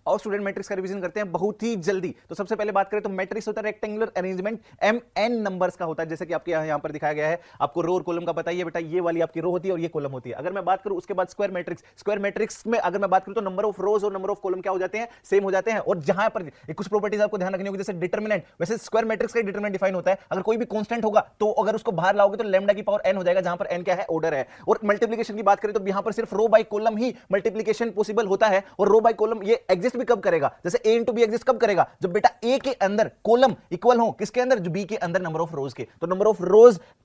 और student matrix का revision करते हैं बहुत ही जल्दी। तो सबसे पहले बात करें तो मैट्रिक्स होता है रेक्टेंगुलर अरेंजमेंट mn नंबर्स का होता है, जैसे कि आपके यहां पर दिखाया गया है। आपको रो और कॉलम का बताइए बेटा, ये वाली आपकी रो होती है और ये कॉलम होती है। अगर मैं बात करूं उसके बाद स्क्वायर मैट्रिक्स में अगर मैं बात करूं तो नंबर ऑफ रोज और नंबर ऑफ कॉलम क्या हो जाते हैं, सेम हो जाते हैं। और जहां पर कुछ प्रॉपर्टीज आपको ध्यान रखनी होगी, जैसे डिटरमिनेंट, वैसे स्क्वायर मैट्रिक्स का डिटरमिनेंट डिफाइन होता है, अगर कोई भी कांस्टेंट होगा तो अगर उसको बाहर लाओगे तो लैम्डा की पावर n हो जाएगा, जहां पर n क्या है, ऑर्डर है। और मल्टीप्लिकेशन की बात करें तो यहां पर सिर्फ रो बाय कॉलम ही मल्टीप्लिकेशन पॉसिबल होता है। और रो बाय कॉलम ये एग्जिस्ट भी कब करेगा, जैसे a इंटू बी एग्जिस्ट कब करेगा, जब बेटा a के अंदर कॉलम इक्वल हो किसके अंदर, जो b के अंदर नंबर ऑफ रोज के। तो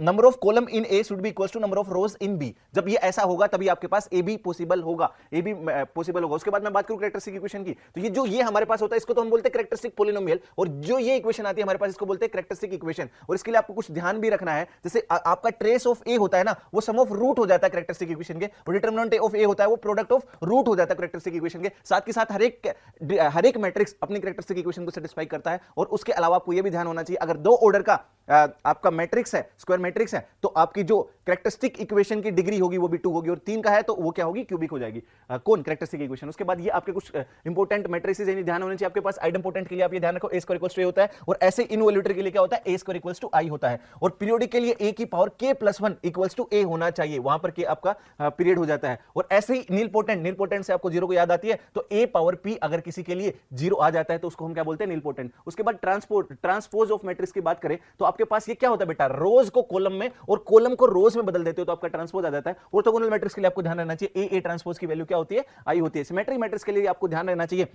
number of column in a should be equal to number of rows in b। जब ये ऐसा होगा तभी आपके पास a भी पॉसिबल होगा, a भी पॉसिबल होगा। उसके बाद मैं बात करूं कैरेक्टरिस्टिक इक्वेशन की, तो ये जो ये हमारे पास होता है इसको तो हम बोलते हैं कैरेक्टरिस्टिक पॉलिनोमियल, और जो ये इक्वेशन आती है हमारे पास इसको बोलते हैं कैरेक्टरिस्टिक इक्वेशन। और इसके लिए आपको कुछ ध्यान भी रखना है, जैसे आपका ट्रेस ऑफ a होता है ना, वो सम ऑफ रूट हो जाता है कैरेक्टरिस्टिक इक्वेशन के, और डिटरमिनेंट ऑफ a होता है वो प्रोडक्ट ऑफ रूट हो जाता है कैरेक्टरिस्टिक इक्वेशन के। साथ के साथ हर एक मैट्रिक्स अपनी कैरेक्टरिस्टिक इक्वेशन को सेटिस्फाई करता है। और उसके अलावा आपको यह भी ध्यान होना चाहिए, अगर दो ऑर्डर का आपका मैट्रिक्स है, स्क्वायर मैट्रिक्स है, तो आपकी जो कैरेक्टरिस्टिक इक्वेशन की डिग्री होगी वो भी 2 होगी, और 3 का है तो वो क्या होगी, क्यूबिक हो जाएगी। कौन, कैरेक्टरिस्टिक इक्वेशन। उसके बाद ये आपके कुछ इंपॉर्टेंट मैट्रिसेस यानी ध्यान होने चाहिए आपके पास। आइडेम्पोटेंट के लिए आप ये ध्यान रखो a square equals to a होता है, और ऐसे इनवॉल्यूटर के लिए क्या होता है, a square equals to i होता है। और पीरियोडिक के लिए a की power k+1 equals to a होना चाहिए, वहां पर k आपका पीरियड हो जाता है। और ऐसे ही नीलपोटेंट से आपको 0 को याद आती है, तो a पावर p अगर किसी के लिए 0 आ जाता है तो उसको हम क्या बोलते हैं, नीलपोटेंट। उसके बाद ट्रांसपोज ऑफ मैट्रिक्स की बात करें तो आपके पास ये क्या होता है बेटा, रोज को कॉलम में और कॉलम को रोज में बदल देते हो तो आपका ट्रांसपोज आ जाता है। ऑर्थोगोनल मैट्रिक्स के लिए आपको ध्यान रखना चाहिए a ट्रांसपोज की वैल्यू क्या होती है, i होती है। सिमेट्रिक मैट्रिक्स के लिए आपको ध्यान रखना चाहिए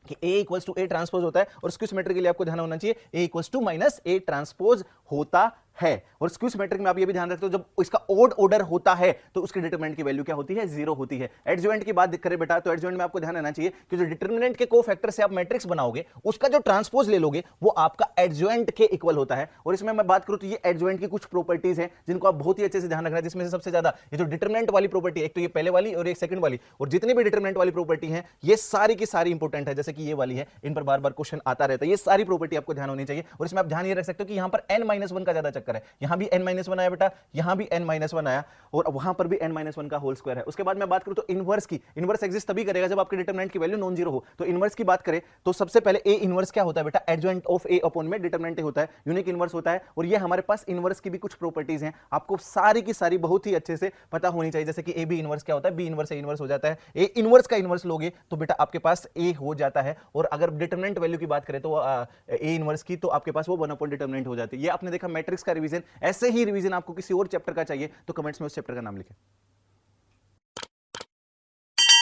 कि a equals to a transpose होता है, और स्क्विज मैट्रिक के लिए आपको ध्यान होना चाहिए a equals to minus a transpose होता है। और स्क्विज मैट्रिक में आप ये भी ध्यान रखते हो जब इसका ओड ऑर्डर होता है तो उसके डिटरमिनेंट की वैल्यू क्या होती है, 0 होती है। एडजॉइंट की बात करें बेटा तो एडजॉइंट में आपको ध्यान रहना चाहिए कि जो डिटरमिनेंट के कोफैक्टर से आप मैट्रिक्स बनाओगे उसका जो ट्रांसपोज ले लोगे वो आपका एडजॉइंट के इक्वल होता है। और इसमें मैं बात करूं तो ये एडजॉइंट की कुछ प्रॉपर्टीज हैं जिनको आप बहुत ही अच्छे से ध्यान रखना है, जिसमें से सबसे ज्यादा ये जो डिटरमिनेंट वाली प्रॉपर्टी, एक तो ये पहले वाली और एक सेकंड वाली, और जितनी भी डिटरमिनेंट वाली प्रॉपर्टी है ये सारी की सारी इंपॉर्टेंट है, जैसे कि ये वाली है, इन पर बार बार क्वेश्चन आता रहता है। ये सारी प्रॉपर्टी आपको ध्यान होनी चाहिए। और इसमें आप ध्यान ये रख सकते हो कि यहां पर n-1 का ज्यादा चक्कर है, यहां भी n-1 आया बेटा, यहां भी n-1 आया, और वहां पर भी n-1 का होल स्क्वायर है। उसके बाद मैं बात करूं तो इनवर्स की, इनवर्स एग्जिस्ट तभी करेगा जब आपके डिटरमिनेंट की वैल्यू नॉन जीरो हो। तो इनवर्स की बात करें तो सबसे पहले a इनवर्स क्या होता है बेटा, एडजॉइंट ऑफ a अपॉन में डिटरमिनेंट होता है, यूनिक इनवर्स होता है। और ये हमारे पास इनवर्स की भी कुछ प्रॉपर्टीज हैं, आपको सारी की सारी बहुत ही अच्छे से पता होनी चाहिए, जैसे कि a b इनवर्स क्या होता है, b इनवर्स a इनवर्स हो जाता है। a इनवर्स का इनवर्स लोगे तो बेटा आपके पास a हो जाता है। और अगर डिटरमिनेंट वैल्यू की बात करें तो a इनवर्स की, तो आपके पास वो 1 अपॉन डिटरमिनेंट हो जाती है। ये आपने देखा मैट्रिक्स का रिवीजन। ऐसे ही रिवीजन आपको किसी और चैप्टर का चाहिए तो कमेंट्स में उस चैप्टर का नाम लिखें।